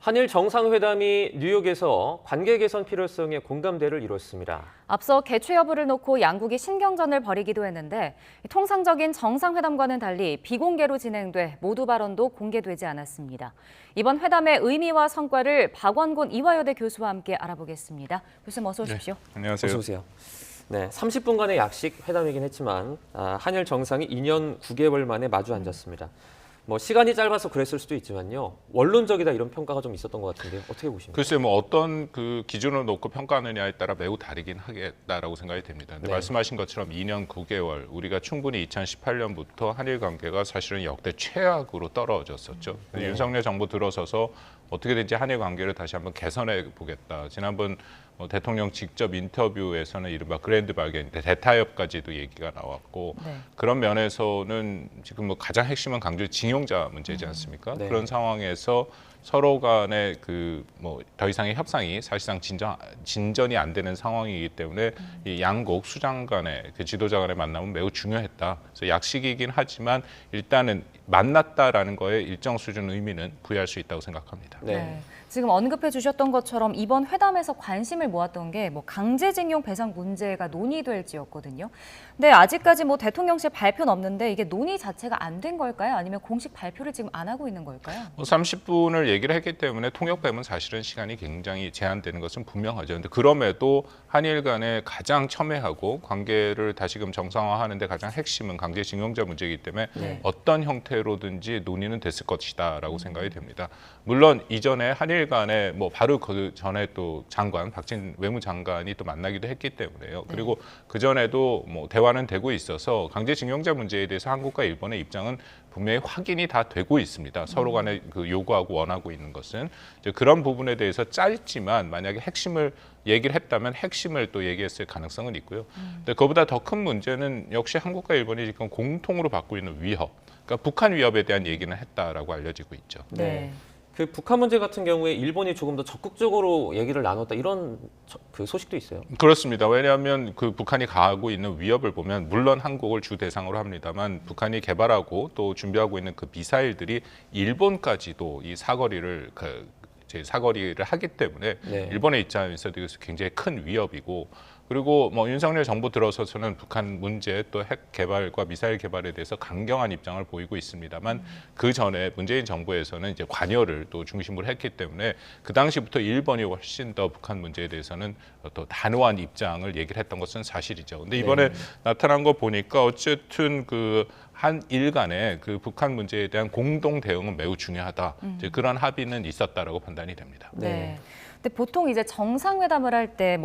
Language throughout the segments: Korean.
한일 정상회담이 뉴욕에서 관계 개선 필요성에 공감대를 이뤘습니다. 앞서 개최 여부를 놓고 양국이 신경전을 벌이기도 했는데 통상적인 정상회담과는 달리 비공개로 진행돼 모두 발언도 공개되지 않았습니다. 이번 회담의 의미와 성과를 박원곤 이화여대 교수와 함께 알아보겠습니다. 교수님 어서 오십시오. 네, 안녕하세요. 어서 오세요. 네, 30분간의 약식 회담이긴 했지만 한일 정상이 2년 9개월 만에 마주 앉았습니다. 시간이 짧아서 그랬을 수도 있지만요. 원론적이다 이런 평가가 좀 있었던 것 같은데요. 어떻게 보십니까? 글쎄요, 어떤 그 기준을 놓고 평가하느냐에 따라 매우 다르긴 하겠다라고 생각이 됩니다. 근데 네. 말씀하신 것처럼 2년 9개월, 우리가 충분히 2018년부터 한일 관계가 사실은 역대 최악으로 떨어졌었죠. 네. 윤석열 정부 들어서서 어떻게든지 한일 관계를 다시 한번 개선해 보겠다. 지난번 대통령 직접 인터뷰에서는 이른바 그랜드 바겐, 대타협까지도 얘기가 나왔고 네. 그런 면에서는 지금 가장 핵심은 강조 징용자 문제지 않습니까? 네. 그런 상황에서 서로 간의 더 이상의 협상이 사실상 진전이 안 되는 상황이기 때문에 이 양국 수장 간의 그 지도자 간의 만남은 매우 중요했다. 그래서 약식이긴 하지만 일단은 만났다라는 거에 일정 수준 의미는 부여할 수 있다고 생각합니다. 네. 지금 언급해 주셨던 것처럼 이번 회담에서 관심을 모았던 게 강제징용 배상 문제가 논의될지였거든요. 근데 아직까지 대통령실 발표는 없는데 이게 논의 자체가 안 된 걸까요? 아니면 공식 발표를 지금 안 하고 있는 걸까요? 30분을 얘기를 했기 때문에 통역되면 사실은 시간이 굉장히 제한되는 것은 분명하죠. 그런데 그럼에도 한일 간에 가장 첨예하고 관계를 다시금 정상화하는데 가장 핵심은 강제징용자 문제이기 때문에 네. 어떤 형태로든지 논의는 됐을 것이다라고 생각이 됩니다. 물론 이전에 한일 간에 바로 그 전에 또 박진 외무장관이 또 만나기도 했기 때문에요. 그리고 그 전에도 대화는 되고 있어서 강제징용자 문제에 대해서 한국과 일본의 입장은 분명히 확인이 다 되고 있습니다. 서로 간에 그 요구하고 원하고 있는 것은 이제 그런 부분에 대해서 짧지만 만약에 핵심을 얘기를 했다면 핵심을 또 얘기했을 가능성은 있고요. 근데 그보다 더 큰 문제는 역시 한국과 일본이 지금 공통으로 받고 있는 위협, 그러니까 북한 위협에 대한 얘기는 했다라고 알려지고 있죠. 네. 그 북한 문제 같은 경우에 일본이 조금 더 적극적으로 얘기를 나눴다 이런 그 소식도 있어요. 그렇습니다. 왜냐하면 그 북한이 가하고 있는 위협을 보면 물론 한국을 주 대상으로 합니다만 북한이 개발하고 또 준비하고 있는 그 미사일들이 일본까지도 이 사거리를 하기 때문에 네. 일본의 입장에서도 이것이 굉장히 큰 위협이고 그리고 윤석열 정부 들어서서는 북한 문제 또 핵 개발과 미사일 개발에 대해서 강경한 입장을 보이고 있습니다만 그 전에 문재인 정부에서는 이제 관여를 또 중심으로 했기 때문에 그 당시부터 일본이 훨씬 더 북한 문제에 대해서는 또 단호한 입장을 얘기를 했던 것은 사실이죠. 근데 이번에 나타난 거 보니까 어쨌든 그 한일 간의 그 북한 문제에 대한 공동 대응은 매우 중요하다. 이제 그런 합의는 있었다라고 판단이 됩니다. 네. 근데 보통 이제 정상회담을 할 때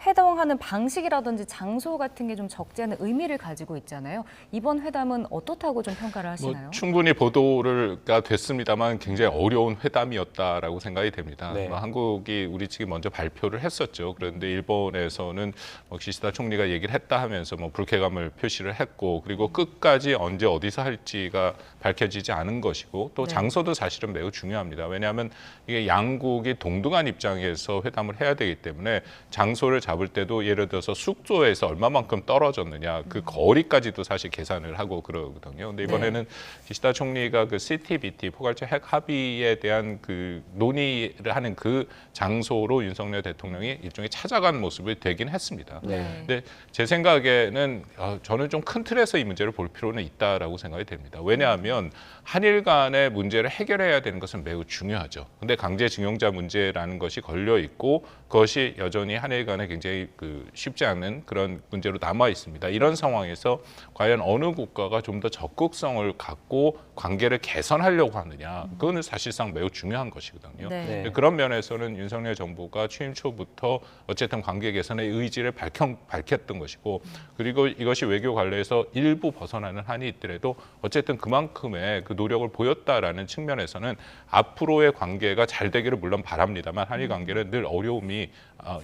회담하는 방식이라든지 장소 같은 게 좀 적지 않은 의미를 가지고 있잖아요. 이번 회담은 어떻다고 좀 평가를 하시나요? 충분히 보도가 됐습니다만 굉장히 어려운 회담이었다라고 생각이 됩니다. 네. 한국이 우리 측이 먼저 발표를 했었죠. 그런데 일본에서는 기시다 총리가 얘기를 했다 하면서 불쾌감을 표시를 했고 그리고 끝까지 언제 어디서 할지가 밝혀지지 않은 것이고 또 네. 장소도 사실은 매우 중요합니다. 왜냐하면 이게 양국이 동등한 입장에서 회담을 해야 되기 때문에 장소를 잡을 때도 예를 들어서 숙소에서 얼마만큼 떨어졌느냐 그 거리까지도 사실 계산을 하고 그러거든요. 근데 이번에는 기시다 총리가 그 CTBT 포괄적 핵 합의에 대한 그 논의를 하는 그 장소로 윤석열 대통령이 일종의 찾아간 모습이 되긴 했습니다. 네. 근데 제 생각에는 저는 좀 큰 틀에서 이 문제를 볼 필요는 있다라고 생각이 됩니다. 왜냐하면 한일 간의 문제를 해결해야 되는 것은 매우 중요하죠. 근데 강제징용자 문제라는 것이 걸려 있고 그것이 여전히 한일 간에 굉장히 쉽지 않은 그런 문제로 남아 있습니다. 이런 상황에서 과연 어느 국가가 좀 더 적극성을 갖고 관계를 개선하려고 하느냐, 그거는 사실상 매우 중요한 것이거든요. 네. 그런 면에서는 윤석열 정부가 취임 초부터 어쨌든 관계 개선의 의지를 밝혔던 것이고, 그리고 이것이 외교 관례에서 일부 벗어나는 한이 있더라도 어쨌든 그만큼의 그 노력을 보였다라는 측면에서는 앞으로의 관계가 잘 되기를 물론 바랍니다만 한일 관계는 늘 어려움이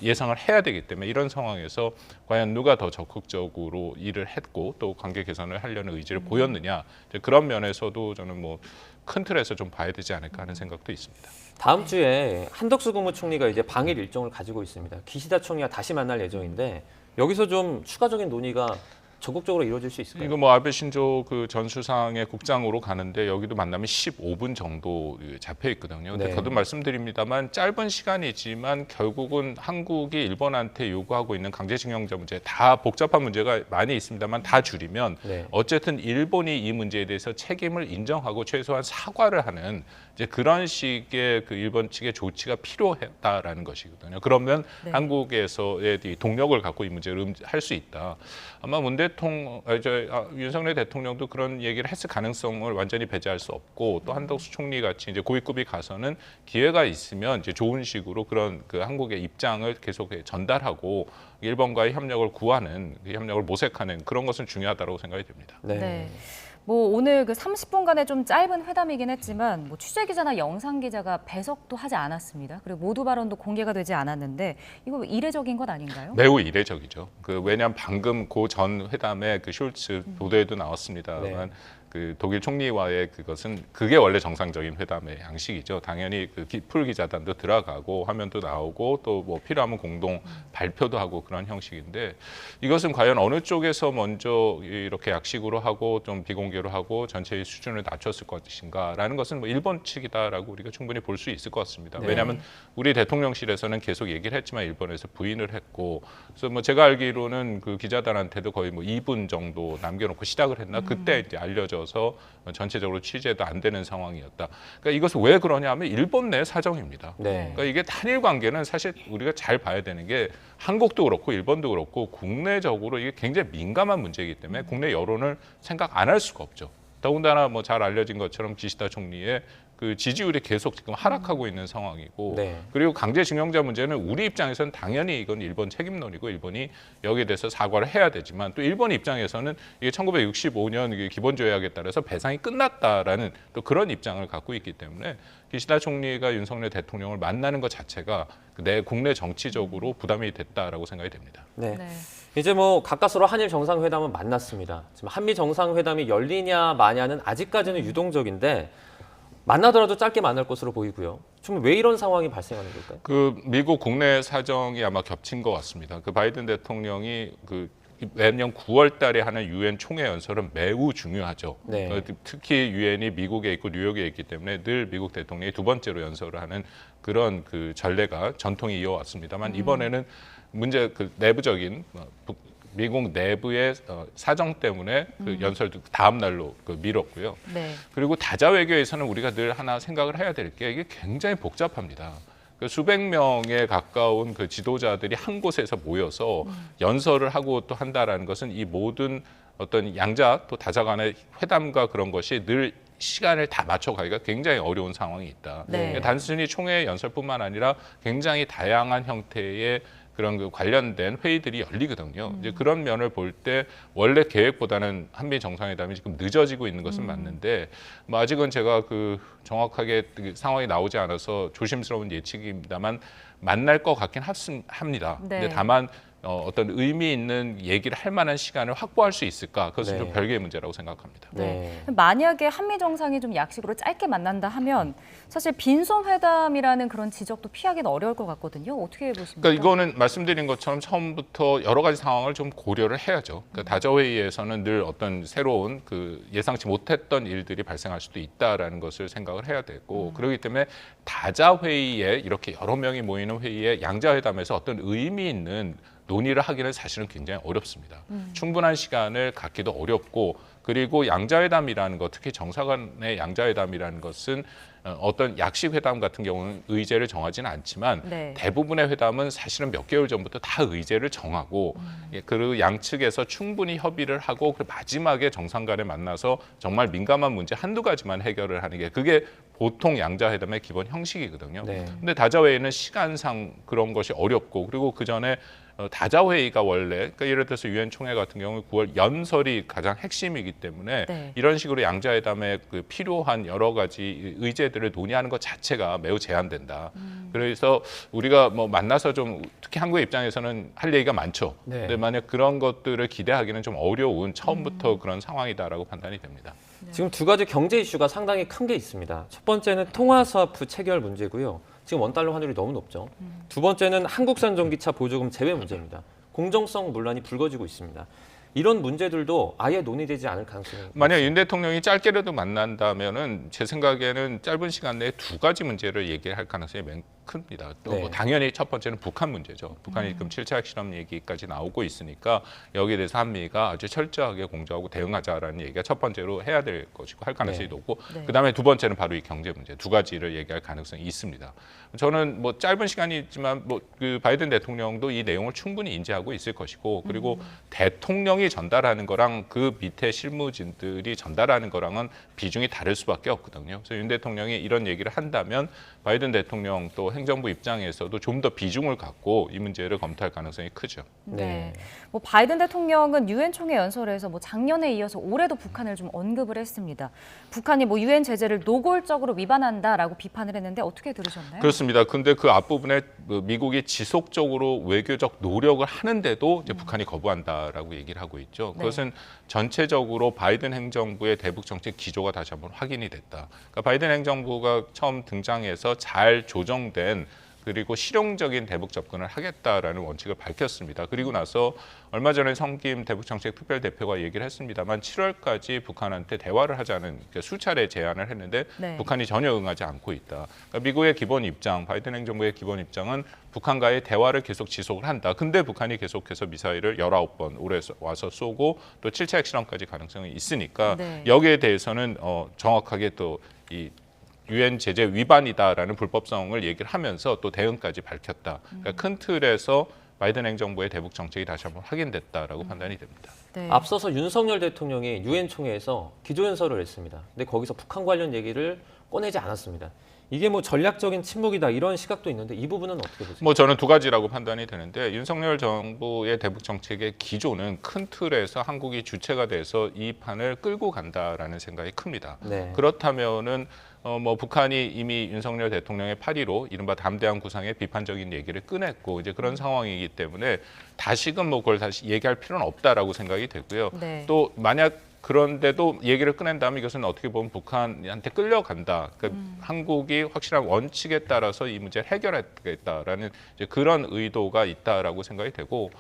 예상을 해야 되기 때문에 이런 상황에서 과연 누가 더 적극적으로 일을 했고 또 관계 개선을 하려는 의지를 보였느냐, 그런 면에서도 저는 큰 틀에서 좀 봐야 되지 않을까 하는 생각도 있습니다. 다음 주에 한덕수 국무총리가 이제 방일 일정을 가지고 있습니다. 기시다 총리와 다시 만날 예정인데 여기서 좀 추가적인 논의가 적극적으로 이루어질 수 있을까요? 이거 뭐 아베 신조 그 전 수상의 국장으로 가는데 여기도 만나면 15분 정도 잡혀 있거든요. 근데 네. 거듭 말씀드립니다만 짧은 시간이지만 결국은 한국이 일본한테 요구하고 있는 강제징용자 문제 다 복잡한 문제가 많이 있습니다만 다 줄이면 네. 어쨌든 일본이 이 문제에 대해서 책임을 인정하고 최소한 사과를 하는 이제 그런 식의 그 일본 측의 조치가 필요했다라는 것이거든요. 그러면 네. 한국에서의 이 동력을 갖고 이 문제를 할 수 있다. 아마 윤석열 대통령도 그런 얘기를 했을 가능성을 완전히 배제할 수 없고 또 한덕수 총리 같이 이제 고위급이 가서는 기회가 있으면 이제 좋은 식으로 그런 그 한국의 입장을 계속 전달하고 일본과의 협력을 구하는 협력을 모색하는 그런 것은 중요하다고 생각이 됩니다. 네. 네. 뭐 오늘 그 30분간의 좀 짧은 회담이긴 했지만 뭐 취재 기자나 영상 기자가 배석도 하지 않았습니다. 그리고 모두 발언도 공개가 되지 않았는데 이거 이례적인 것 아닌가요? 매우 이례적이죠. 왜냐하면 방금 그 전 회담에 그 숄츠 보도에도 나왔습니다만 네. 그 독일 총리와의 그게 원래 정상적인 회담의 양식이죠. 당연히 그 풀 기자단도 들어가고 화면도 나오고 또 뭐 필요하면 공동 발표도 하고 그런 형식인데 이것은 과연 어느 쪽에서 먼저 이렇게 약식으로 하고 좀 비공개로 하고 전체의 수준을 낮췄을 것인가라는 것은 뭐 일본 측이다라고 우리가 충분히 볼 수 있을 것 같습니다. 네. 왜냐하면 우리 대통령실에서는 계속 얘기를 했지만 일본에서 부인을 했고 그래서 뭐 제가 알기로는 그 기자단한테도 거의 뭐 2분 정도 남겨놓고 시작을 했나 그때 이제 알려져서 전체적으로 취재도 안 되는 상황이었다. 그러니까 이것을 왜 그러냐면 일본 내 사정입니다. 네. 그러니까 이게 한일 관계는 사실 우리가 잘 봐야 되는 게 한국도 그렇고 일본도 그렇고 국내적으로 이게 굉장히 민감한 문제이기 때문에 국내 여론을 생각 안 할 수가 없죠. 더군다나 뭐 잘 알려진 것처럼 기시다 총리의 그 지지율이 계속 지금 하락하고 있는 상황이고 네. 그리고 강제징용자 문제는 우리 입장에서는 당연히 이건 일본 책임론이고 일본이 여기에 대해서 사과를 해야 되지만 또 일본 입장에서는 이게 1965년 이게 기본조약에 따라서 배상이 끝났다라는 또 그런 입장을 갖고 있기 때문에 기시다 총리가 윤석열 대통령을 만나는 것 자체가 내 국내 정치적으로 부담이 됐다라고 생각이 됩니다. 네. 네. 이제 뭐 가까스로 한일 정상회담은 만났습니다. 지금 한미 정상회담이 열리냐 마냐는 아직까지는 유동적인데 만나더라도 짧게 만날 것으로 보이고요. 좀 왜 이런 상황이 발생하는 걸까요? 그 미국 국내 사정이 아마 겹친 것 같습니다. 그 바이든 대통령이 그 매년 9월 달에 하는 유엔 총회 연설은 매우 중요하죠. 네. 특히 유엔이 미국에 있고 뉴욕에 있기 때문에 늘 미국 대통령이 두 번째로 연설을 하는 그런 그 전례가 전통이 이어왔습니다만 이번에는 문제 그 내부적인 미국 내부의 사정 때문에 그 연설도 다음 날로 미뤘고요. 네. 그리고 다자 외교에서는 우리가 늘 하나 생각을 해야 될 게 이게 굉장히 복잡합니다. 그 수백 명에 가까운 그 지도자들이 한 곳에서 모여서 연설을 하고 또 한다라는 것은 이 모든 어떤 양자 또 다자 간의 회담과 그런 것이 늘 시간을 다 맞춰가기가 굉장히 어려운 상황이 있다. 네. 단순히 총회 연설뿐만 아니라 굉장히 다양한 형태의 그런 그 관련된 회의들이 열리거든요. 이제 그런 면을 볼 때 원래 계획보다는 한미 정상회담이 지금 늦어지고 있는 것은 맞는데 뭐 아직은 제가 그 정확하게 그 상황이 나오지 않아서 조심스러운 예측입니다만 만날 것 같긴 합니다. 네. 근데 다만 어떤 의미 있는 얘기를 할 만한 시간을 확보할 수 있을까? 그것은 네. 좀 별개의 문제라고 생각합니다. 네. 만약에 한미 정상이 좀 약식으로 짧게 만난다 하면 사실 빈손 회담이라는 그런 지적도 피하기는 어려울 것 같거든요. 어떻게 보십니까? 그러니까 이거는 말씀드린 것처럼 처음부터 여러 가지 상황을 좀 고려를 해야죠. 그러니까 다자회의에서는 늘 어떤 새로운 그 예상치 못했던 일들이 발생할 수도 있다라는 것을 생각을 해야 되고 그렇기 때문에 다자회의에 이렇게 여러 명이 모이는 회의에 양자회담에서 어떤 의미 있는 논의를 하기는 사실은 굉장히 어렵습니다. 충분한 시간을 갖기도 어렵고 그리고 양자회담이라는 것, 특히 정상간의 양자회담이라는 것은 어떤 약식 회담 같은 경우는 의제를 정하지는 않지만 네. 대부분의 회담은 사실은 몇 개월 전부터 다 의제를 정하고 그리고 양측에서 충분히 협의를 하고 그 마지막에 정상 간에 만나서 정말 민감한 문제 한두 가지만 해결을 하는 게 그게 보통 양자회담의 기본 형식이거든요. 네. 근데 다자회의는 시간상 그런 것이 어렵고 그리고 그 전에 다자회의가 원래 그러니까 예를 들어서 유엔 총회 같은 경우 9월 연설이 가장 핵심이기 때문에 네. 이런 식으로 양자회담에 그 필요한 여러 가지 의제들을 논의하는 것 자체가 매우 제한된다. 그래서 우리가 뭐 만나서 좀 특히 한국의 입장에서는 할 얘기가 많죠. 네. 근데 만약 그런 것들을 기대하기는 좀 어려운 처음부터 그런 상황이다라고 판단이 됩니다. 지금 두 가지 경제 이슈가 상당히 큰 게 있습니다. 첫 번째는 통화스와프 체결 문제고요. 지금 원달러 환율이 너무 높죠. 두 번째는 한국산 전기차 보조금 제외 문제입니다. 공정성 논란이 불거지고 있습니다. 이런 문제들도 아예 논의되지 않을 가능성이 만약 윤 대통령이 짧게라도 만난다면은 제 생각에는 짧은 시간 내에 두 가지 문제를 얘기할 가능성이 매우 큽니다. 또 네. 뭐 당연히 첫 번째는 북한 문제죠. 북한이 지금 7차 핵실험 얘기까지 나오고 있으니까 여기에 대해서 한미가 아주 철저하게 공조하고 대응하자라는 얘기가 첫 번째로 해야 될 것이고 할 가능성이 네. 높고 네. 그다음에 두 번째는 바로 이 경제 문제 두 가지를 얘기할 가능성이 있습니다. 저는 뭐 짧은 시간이지만 뭐 그 바이든 대통령도 이 내용을 충분히 인지하고 있을 것이고 그리고 대통령이 전달하는 거랑 그 밑에 실무진들이 전달하는 거랑은 비중이 다를 수밖에 없거든요. 그래서 윤 대통령이 이런 얘기를 한다면 바이든 대통령 또 행정부 입장에서도 좀 더 비중을 갖고 이 문제를 검토할 가능성이 크죠. 네. 뭐 바이든 대통령은 유엔 총회 연설에서 뭐 작년에 이어서 올해도 북한을 좀 언급을 했습니다. 북한이 뭐 유엔 제재를 노골적으로 위반한다라고 비판을 했는데 어떻게 들으셨나요? 그렇습니다. 근데 그 앞부분에 미국이 지속적으로 외교적 노력을 하는데도 이제 북한이 거부한다라고 얘기를 하고 있죠. 그것은 전체적으로 바이든 행정부의 대북 정책 기조가 다시 한번 확인이 됐다. 그러니까 바이든 행정부가 처음 등장해서 잘 조정된 그리고 실용적인 대북 접근을 하겠다라는 원칙을 밝혔습니다. 그리고 나서 얼마 전에 성김 대북정책 특별대표가 얘기를 했습니다만 7월까지 북한한테 대화를 하자는 수차례 제안을 했는데 네. 북한이 전혀 응하지 않고 있다. 그러니까 미국의 기본 입장, 바이든 행정부의 기본 입장은 북한과의 대화를 계속 지속을 한다. 근데 북한이 계속해서 미사일을 19번 올해 와서 쏘고 또 7차 핵실험까지 가능성이 있으니까 네. 여기에 대해서는 정확하게 또 이 유엔 제재 위반이다라는 불법성을 얘기를 하면서 또 대응까지 밝혔다. 그러니까 큰 틀에서 바이든 행정부의 대북 정책이 다시 한번 확인됐다라고 판단이 됩니다. 네. 앞서서 윤석열 대통령이 유엔 총회에서 기조연설을 했습니다. 근데 거기서 북한 관련 얘기를 꺼내지 않았습니다. 이게 뭐 전략적인 침묵이다 이런 시각도 있는데 이 부분은 어떻게 보세요? 뭐 저는 두 가지라고 판단이 되는데 윤석열 정부의 대북 정책의 기조는 큰 틀에서 한국이 주체가 돼서 이 판을 끌고 간다라는 생각이 큽니다. 네. 그렇다면은 뭐 북한이 이미 윤석열 대통령의 파리로 이른바 담대한 구상의 비판적인 얘기를 꺼냈고 이제 그런 상황이기 때문에 다시금 뭐 그걸 다시 얘기할 필요는 없다라고 생각이 되고요. 네. 또 만약 그런데도 얘기를 꺼낸다면 이것은 어떻게 보면 북한한테 끌려간다. 그러니까 한국이 확실한 원칙에 따라서 이 문제를 해결하겠다라는 이제 그런 의도가 있다라고 생각이 되고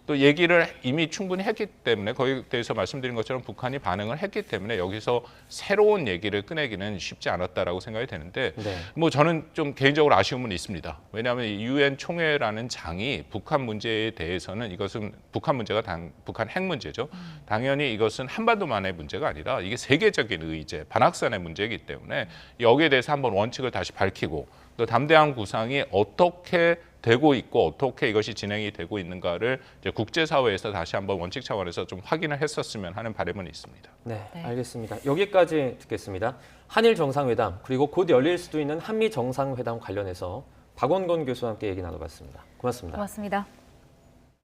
또 얘기를 이미 충분히 했기 때문에 거기에 대해서 말씀드린 것처럼 북한이 반응을 했기 때문에 여기서 새로운 얘기를 꺼내기는 쉽지 않았다라고 생각이 되는데 네. 뭐 저는 좀 개인적으로 아쉬움은 있습니다. 왜냐하면 이 유엔 총회라는 장이 북한 문제에 대해서는 이것은 북한 문제가 북한 핵 문제죠. 당연히 이것은 한반도만의 문제가 아니라 이게 세계적인 의제, 반확산의 문제이기 때문에 여기에 대해서 한번 원칙을 다시 밝히고 또 담대한 구상이 어떻게 되고 있고 어떻게 이것이 진행이 되고 있는가를 이제 국제사회에서 다시 한번 원칙 차원에서 좀 확인을 했었으면 하는 바람은 있습니다. 네, 네. 알겠습니다. 여기까지 듣겠습니다. 한일 정상회담 그리고 곧 열릴 수도 있는 한미 정상회담 관련해서 박원건 교수와 함께 얘기 나눠봤습니다. 고맙습니다. 고맙습니다.